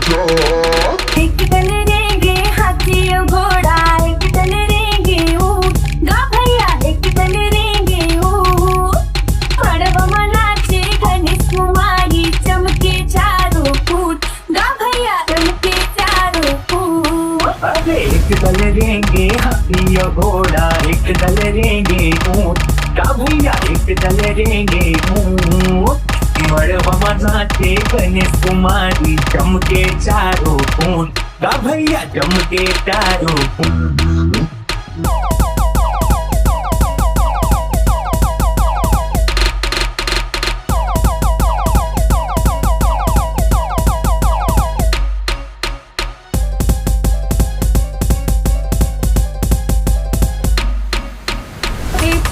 चार। एक दल रेंगे हाथी और घोड़ा, एक दल रेंगे ऊंट, गा भैया एक दल रेंगे ऊंट। मड़वा मनाचे गणेश कुमारी, चमके चारों फूट, गा भैया चमके चारों फूट। अरे एक दल रेंगे हाथी और घोड़ा, एक दल रेंगे ऊंट, का भैया एक दल रेंगे ऊंट। मड़वा नाचे गणेश कुमारी, चमके चारों फूट, का भैया चमके चारों फूट।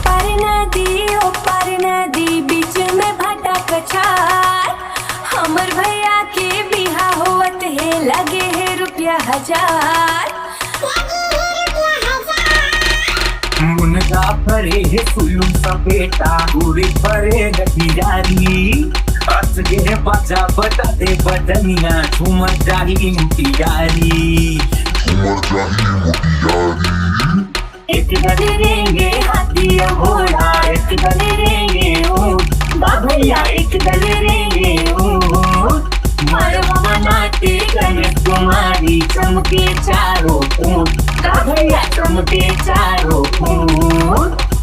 पार नदी ओ पार नदी, बीच में भाटा कछार। हमर भैया के बिहा होवत है, लगे है रुपया 1000। मुनगा परे है सुलूम सा बेटा, पूरी परे गठियारी। हंस के बाजा बता दे बदनिया, झूमर जाही मुटियारी। झूमर जाही मुटियारी। एक दल रेंगे हाथी और घोड़ा, एक दल रेंगे ऊंट, गा भैया एक दल रेंगे ऊंट। मड़वा मनाते गणेश कुमारी, चमके चारों फूट, गा भैया चमके चारों फूट।